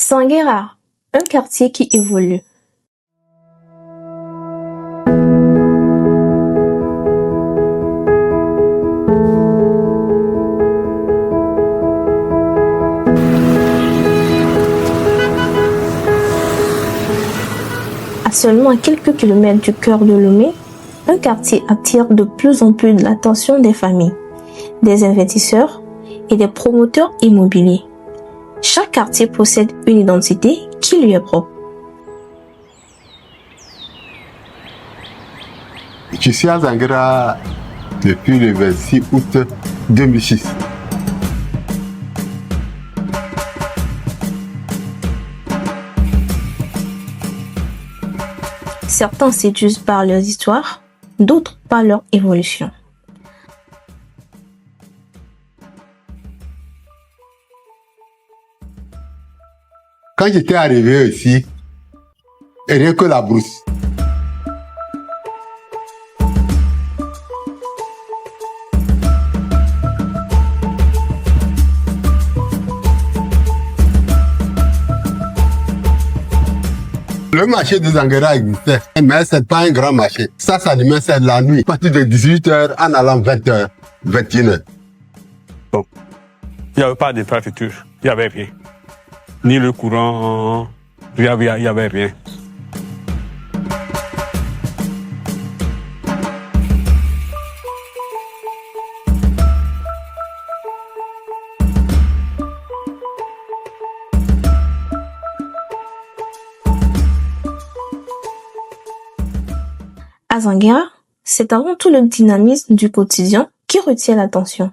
Sanguera, un quartier qui évolue. À seulement quelques kilomètres du cœur de Lomé, un quartier attire de plus en plus l'attention des familles, des investisseurs et des promoteurs immobiliers. Chaque quartier possède une identité qui lui est propre. Je suis à Sanguera depuis le 26 août 2006. Certains séduisent par leurs histoires, d'autres par leur évolution. Quand j'étais arrivé ici, rien que la brousse. Le marché de Sanguera existait, mais c'est pas un grand marché. Ça s'animait, c'est la nuit, à partir de 18h en allant 20h, 21h. Bon, il n'y avait pas d'infrastructure, il n'y avait rien. Ni le courant, il n'y avait rien. À Sanguera, c'est avant tout le dynamisme du quotidien qui retient l'attention.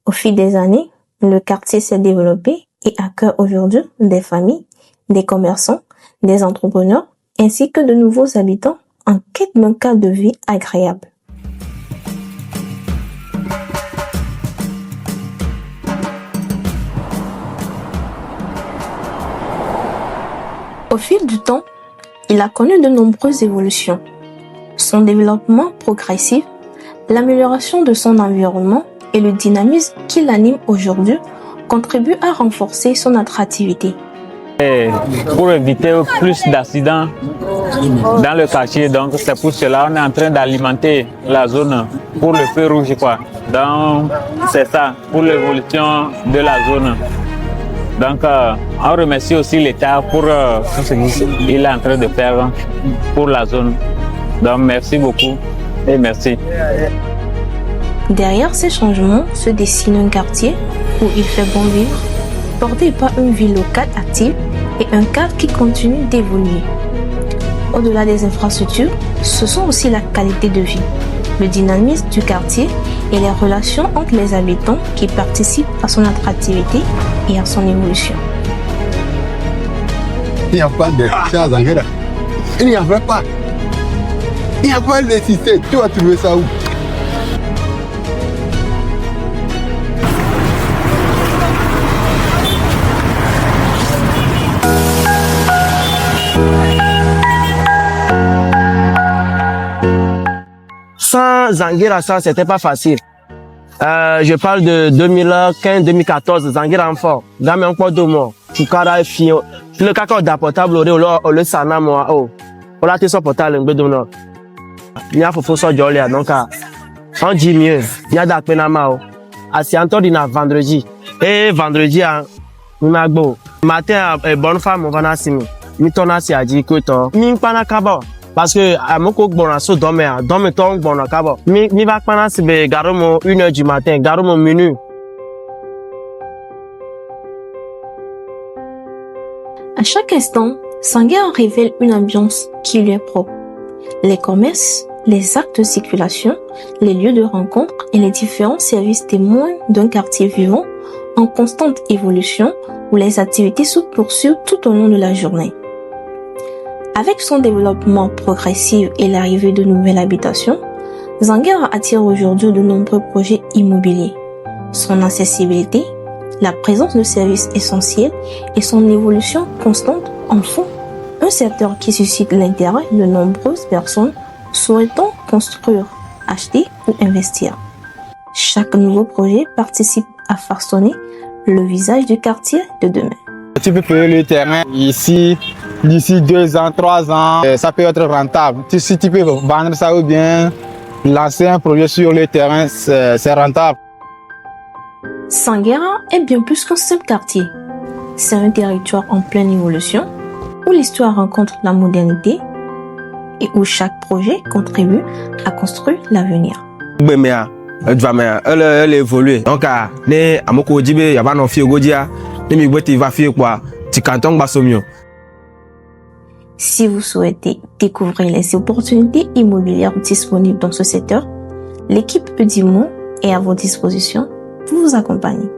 Au fil des années, le quartier s'est développé et accueille aujourd'hui des familles, des commerçants, des entrepreneurs, ainsi que de nouveaux habitants en quête d'un cadre de vie agréable. Au fil du temps, il a connu de nombreuses évolutions. Son développement progressif, l'amélioration de son environnement et le dynamisme qui l'anime aujourd'hui contribuent à renforcer son attractivité. Et pour éviter plus d'accidents dans le quartier, donc c'est pour cela qu'on est en train d'alimenter la zone pour le feu rouge, quoi. Donc c'est ça, pour l'évolution de la zone. Donc on remercie aussi l'État pour ce qu'il est en train de faire pour la zone. Donc merci beaucoup et merci. Derrière ces changements se dessine un quartier où il fait bon vivre, porté par une vie locale active et un cadre qui continue d'évoluer. Au-delà des infrastructures, ce sont aussi la qualité de vie, le dynamisme du quartier et les relations entre les habitants qui participent à son attractivité et à son évolution. Il n'y a pas de à Sanguera. Il n'y avait pas. Il n'y a pas de système. Tu vas trouver ça où? Sans Sanguera, ça, c'était pas facile. Je parle de 2015-2014, Sanguera en fort. Dans mes encore 2 mois. Tukara fio. Le caca d'apportable le sana moi. Oh. On a été sur portable, il y a faux so jolia donc on dit mieux il y a d'appenamao assez entendre vendredi et vendredi on go matin bonne femme on va nasimi mi tona si a dit que to mi pana kabo parce que amoko gbona so dormir to gbona kabo mi va pana si be garomo 1h du matin garomo minuit. À chaque instant, Sanguera révèle une ambiance qui lui est propre. Les commerces, les actes de circulation, les lieux de rencontre et les différents services témoignent d'un quartier vivant en constante évolution où les activités se poursuivent tout au long de la journée. Avec son développement progressif et l'arrivée de nouvelles habitations, Sanguera attire aujourd'hui de nombreux projets immobiliers. Son accessibilité, la présence de services essentiels et son évolution constante en font un secteur qui suscite l'intérêt de nombreuses personnes souhaitant construire, acheter ou investir. Chaque nouveau projet participe à façonner le visage du quartier de demain. Tu peux payer le terrain ici, d'ici 2 ans, 3 ans, ça peut être rentable. Si tu peux vendre ça ou bien lancer un projet sur le terrain, c'est rentable. Sanguera est bien plus qu'un simple quartier. C'est un territoire en pleine évolution, où l'histoire rencontre la modernité et où chaque projet contribue à construire l'avenir. Elle évolue. Donc, amoko jibe yaba no fi ogodia, ne mi bweti va fi kwa ti canton basomio. Si vous souhaitez découvrir les opportunités immobilières disponibles dans ce secteur, l'équipe Eudimont est à votre disposition pour vous accompagner.